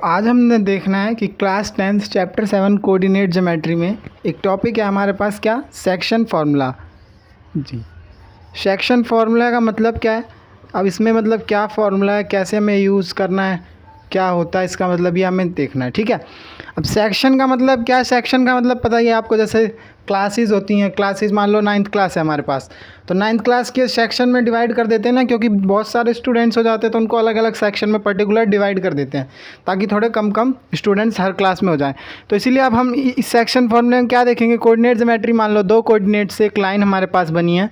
आज हमने देखना है कि class 10th chapter 7 coordinate geometry में एक टॉपिक है हमारे पास, क्या, सेक्शन फार्मूला। जी, सेक्शन फार्मूला का मतलब क्या है, अब इसमें मतलब क्या फार्मूला है, कैसे हमें यूज़ करना है, क्या होता है इसका मतलब, ये हमें देखना है। ठीक है। अब सेक्शन का मतलब क्या है, सेक्शन का मतलब पता ही है आपको, जैसे क्लासेस होती हैं, क्लासेस मान लो 9th क्लास है हमारे पास, तो 9th क्लास के सेक्शन में डिवाइड कर देते हैं ना, क्योंकि बहुत सारे स्टूडेंट्स हो जाते हैं तो उनको अलग अलग सेक्शन में पर्टिकुलर डिवाइड कर देते हैं ताकि थोड़े कम कम स्टूडेंट्स हर क्लास में हो जाएं। तो इसीलिए अब हम इस सेक्शन फॉर्मूले में क्या देखेंगे, कोऑर्डिनेट ज्योमेट्री। मान लो दो कोऑर्डिनेट से एक लाइन हमारे पास बनी है,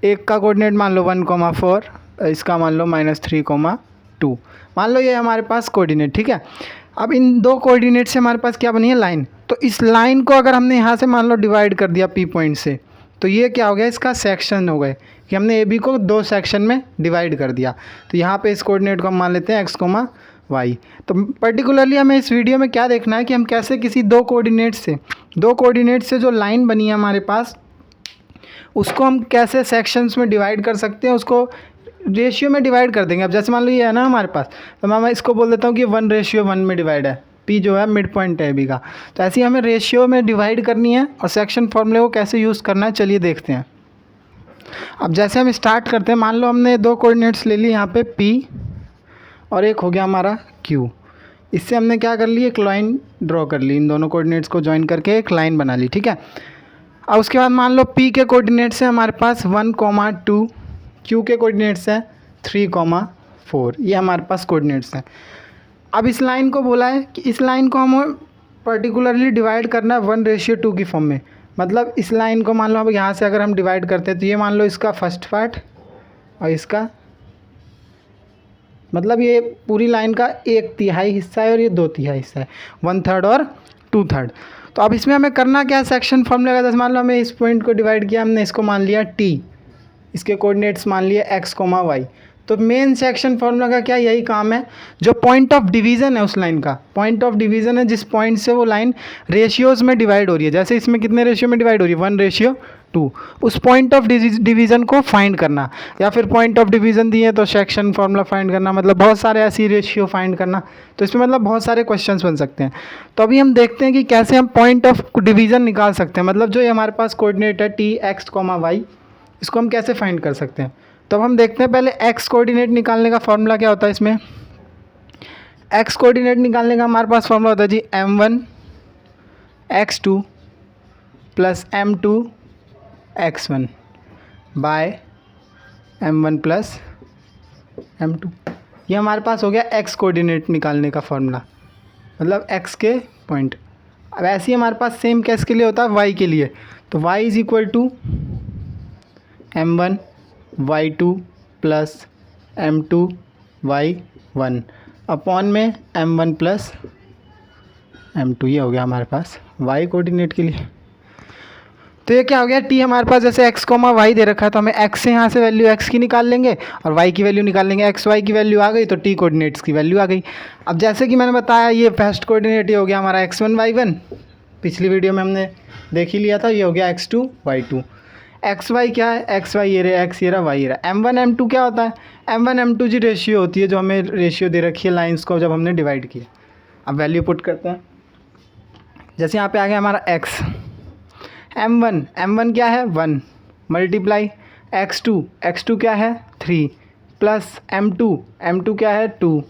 एक का कोऑर्डिनेट मान लो 1,4, इसका मान लो -3,2, मान लो ये हमारे पास कोऑर्डिनेट। ठीक है। अब इन दो कोऑर्डिनेट से हमारे पास क्या बनी है, लाइन। तो इस लाइन को अगर हमने यहाँ से मान लो डिवाइड कर दिया P पॉइंट से, तो ये क्या हो गया, इसका सेक्शन हो गए कि हमने AB को दो सेक्शन में डिवाइड कर दिया। तो यहाँ पे इस कोऑर्डिनेट को हम मान लेते हैं x, y। तो पर्टिकुलरली हमें इस वीडियो में क्या देखना है कि हम कैसे किसी दो कोऑर्डिनेट से जो लाइन बनी है हमारे पास, उसको हम कैसे सेक्शंस में डिवाइड कर सकते हैं, उसको रेशियो में डिवाइड कर देंगे। अब जैसे मान लो ये है ना हमारे पास, तो मैं इसको बोल देता हूँ कि 1:1 में डिवाइड है, P जो है मिड पॉइंट है B का। तो ऐसे ही हमें रेशियो में डिवाइड करनी है और सेक्शन फॉर्मूले को कैसे यूज़ करना है, चलिए देखते हैं। अब जैसे हम स्टार्ट करते हैं, मान लो हमने दो कोऑर्डिनेट्स ले लिए यहाँ पे P और एक हो गया हमारा Q। इससे हमने क्या कर ली, एक लाइन ड्रॉ कर ली, इन दोनों कोऑर्डिनेट्स को ज्वाइन करके एक लाइन बना ली। ठीक है। अब उसके बाद मान लो P के कोऑर्डिनेट्स हैं हमारे पास 1,2, Q के कोऑर्डिनेट्स हैं 3,4, ये हमारे पास कोऑर्डिनेट्स हैं। अब इस लाइन को बोला है कि इस लाइन को हम पर्टिकुलरली डिवाइड करना है 1:2 की फॉर्म में। मतलब इस लाइन को मान लो अब यहाँ से अगर हम डिवाइड करते हैं तो ये मान लो इसका फर्स्ट पार्ट और इसका, मतलब ये पूरी लाइन का 1/3 हिस्सा है और ये 2/3 हिस्सा है, 1/3 और 2/3। तो अब इसमें हमें करना क्या है, सेक्शन फॉर्मूले का। जैसे मान लो हमें इस पॉइंट को डिवाइड किया, हमने इसको मान लिया T, इसके कोऑर्डिनेट्स मान लिए x, y। तो मेन सेक्शन फॉर्मूला का क्या, यही काम है, जो पॉइंट ऑफ डिवीज़न है उस लाइन का, पॉइंट ऑफ डिवीज़न है जिस पॉइंट से वो लाइन रेशियोज़ में डिवाइड हो रही है। जैसे इसमें कितने रेशियो में डिवाइड हो रही है, 1:2, उस पॉइंट ऑफ डिवीज़न को फाइंड करना, या फिर पॉइंट ऑफ डिवीज़न दिए तो सेक्शन फॉर्मूला फाइंड करना, मतलब बहुत सारे ऐसी रेशियो फाइंड करना। तो इसमें मतलब बहुत सारे क्वेश्चंस बन सकते हैं। तो अभी हम देखते हैं कि कैसे हम पॉइंट ऑफ डिवीज़न निकाल सकते हैं, मतलब जो ये हमारे पास कोऑर्डिनेट है T, x, y, इसको हम कैसे फाइंड कर सकते हैं। तो अब हम देखते हैं पहले x कोऑर्डिनेट निकालने का फॉर्मूला क्या होता है। इसमें x कोऑर्डिनेट निकालने का हमारे पास फॉर्मूला होता है जी m1 x2 plus m2 x1 by m1 plus m2। ये हमारे पास हो गया x कोऑर्डिनेट निकालने का फॉर्मूला, मतलब x के पॉइंट। अब ऐसे ही हमारे पास सेम केस के लिए होता है y के लिए। तो y is equal to m1 y2 plus m2 y1 upon में m1 प्लस m2। ये हो गया हमारे पास y कोऑर्डिनेट के लिए। तो ये क्या हो गया, T हमारे पास जैसे x, y दे रखा है, तो हमें x से यहाँ से वैल्यू x की निकाल लेंगे और y की वैल्यू निकाल लेंगे। x, y की वैल्यू आ गई तो T कोऑर्डिनेट्स की वैल्यू आ गई। अब जैसे कि मैंने बताया, ये फर्स्ट कोऑर्डिनेट ये हो गया हमारा x1 y1, पिछली वीडियो में हमने देख ही लिया था, ये हो गया x2 y2। एक्स वाई क्या है, एक्स वाई ये रहा, एक्स ये रहा, वाई ये रहा। m1 m2 क्या होता है, m1 m2 जी रेशियो होती है, जो हमें रेशियो दे रखी है लाइंस को जब हमने डिवाइड किया। अब वैल्यू पुट करते हैं, जैसे यहाँ पे आ गया हमारा x, m1 क्या है 1 मल्टीप्लाई x2 क्या है 3 प्लस m2 क्या है 2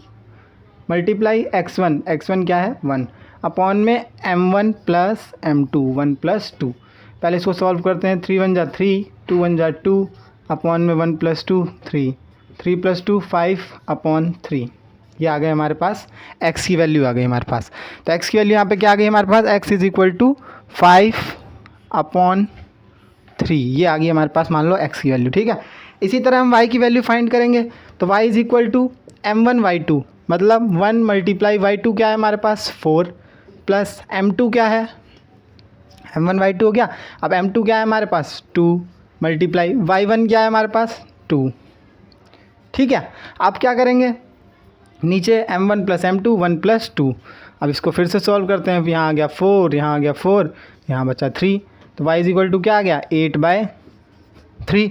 मल्टीप्लाई x1 क्या है 1 अपॉन में m1 प्लस m2, 1 प्लस 2। पहले इसको सॉल्व करते हैं, 3 1 जा 3, 2 1 जा 2 अपॉन में 1 प्लस 2 3, 3 प्लस 2 5 अपॉन 3। ये आ गए हमारे पास x की वैल्यू आ गई हमारे पास। तो x की वैल्यू यहाँ पे क्या आ गई हमारे पास, x is equal to 5 upon 3। ये आ गई हमारे पास मान लो x की वैल्यू। ठीक है। इसी तरह हम y की वैल्यू फाइंड करेंगे, तो y is equal to m1 y2, मतलब 1 मल्टीप्लाई y2 क्या है हमारे पास 4 प्लस m2 क्या है m1 y2 हो गया। अब m2 क्या है हमारे पास 2 मल्टीप्लाई y1 क्या है हमारे पास 2। ठीक है। अब क्या करेंगे, नीचे m1 प्लस m2 1 प्लस 2। अब इसको फिर से सॉल्व करते हैं, यहाँ आ गया 4, यहाँ आ गया 4, यहाँ बचा 3। तो y इज इक्वल टू क्या आ गया 8/3।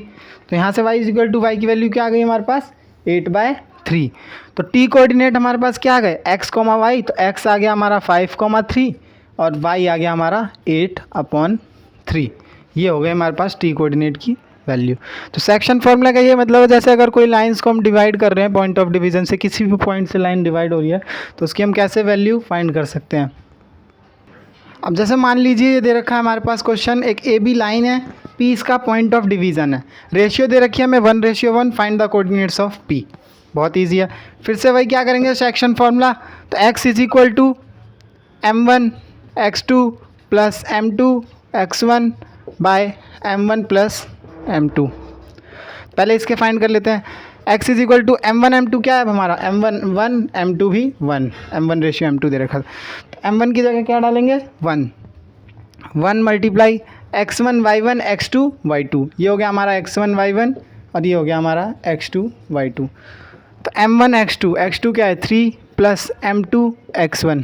तो यहाँ से y is equal to y की वैल्यू क्या आ गई हमारे पास 8/3। 3। तो टी कोऑर्डिनेट हमारे पास क्या आ गए, x, y, तो x आ गया हमारा 5,3 और y आ गया हमारा 8/3। ये हो गए हमारे पास टी कोऑर्डिनेट की वैल्यू। तो सेक्शन फॉर्मूला का ये मतलब है, जैसे अगर कोई लाइंस को हम डिवाइड कर रहे हैं पॉइंट ऑफ डिवीजन से, किसी भी पॉइंट से लाइन डिवाइड हो रही है तो उसकी हम कैसे वैल्यू फाइंड कर सकते हैं। अब जैसे मान लीजिए ये दे रखा है हमारे पास क्वेश्चन, एक ए बी लाइन है, पी इसका पॉइंट ऑफ डिवीज़न है, रेशियो दे रखी है हमें 1:1, find the coordinates of P. बहुत ईजी है। फिर से वही क्या करेंगे, सेक्शन फॉर्मूला, तो x is equal to m1 x2 plus m2 x1 by m1 plus m2। पहले इसके फाइंड कर लेते हैं। x is equal to m1 m2 क्या है हमारा, m1 1 m2 भी 1, m1 रेशियो m2 दे रखा था। m1 की जगह क्या डालेंगे 1 multiply x1 y1 x2 y2, ये हो गया हमारा x1 y1 और ये हो गया हमारा x2 y2। तो m1 x2 क्या है 3 प्लस m2 x1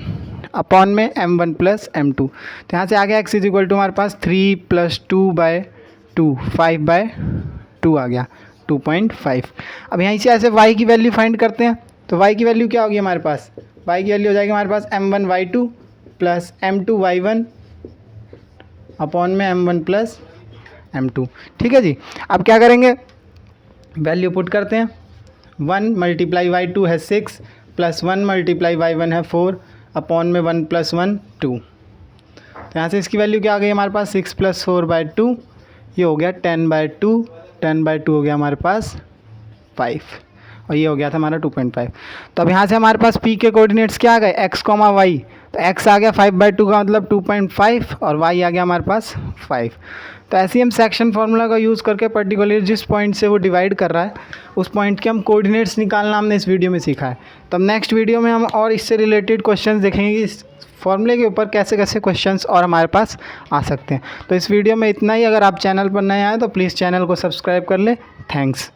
अपॉन में m1 प्लस m2। तो यहाँ से आ गया x इज इक्वल टू हमारे पास 3 प्लस 2/2 5/2 आ गया 2.5। अब यहीं से ऐसे y की वैल्यू फाइंड करते हैं। तो y की वैल्यू क्या होगी हमारे पास, y की वैल्यू हो जाएगी हमारे पास m1 y2 plus m2 y1 upon में m1 प्लस m2। ठीक है जी। अब क्या करेंगे, वैल्यू पुट करते हैं। 1 मल्टीप्लाई y2 है 6 प्लस 1 मल्टीप्लाई y1 है 4 अपॉन में 1 प्लस 1 2। तो यहाँ से इसकी वैल्यू क्या आ गई हमारे पास 6 प्लस 4/2, ये हो गया 10/2, 10/2 हो गया हमारे पास 5 और ये हो गया था हमारा 2.5। तो अब यहाँ से हमारे पास p के कोऑर्डिनेट्स क्या आ गए x, y। तो x आ गया 5/2 का मतलब 2.5 और y आ गया हमारे पास 5। तो ऐसे ही हम सेक्शन फार्मूला का यूज़ करके पर्टिकुलर जिस पॉइंट से वो डिवाइड कर रहा है उस पॉइंट के हम कोऑर्डिनेट्स निकालना हमने इस वीडियो में सीखा है। तो अब नेक्स्ट वीडियो में हम और इससे रिलेटेड क्वेश्चंस देखेंगे कि इस फॉर्मूले के ऊपर कैसे कैसे क्वेश्चंस और हमारे पास आ सकते हैं। तो इस वीडियो में इतना ही। अगर आप चैनल पर नए आए तो प्लीज़ चैनल को सब्सक्राइब कर लें। थैंक्स।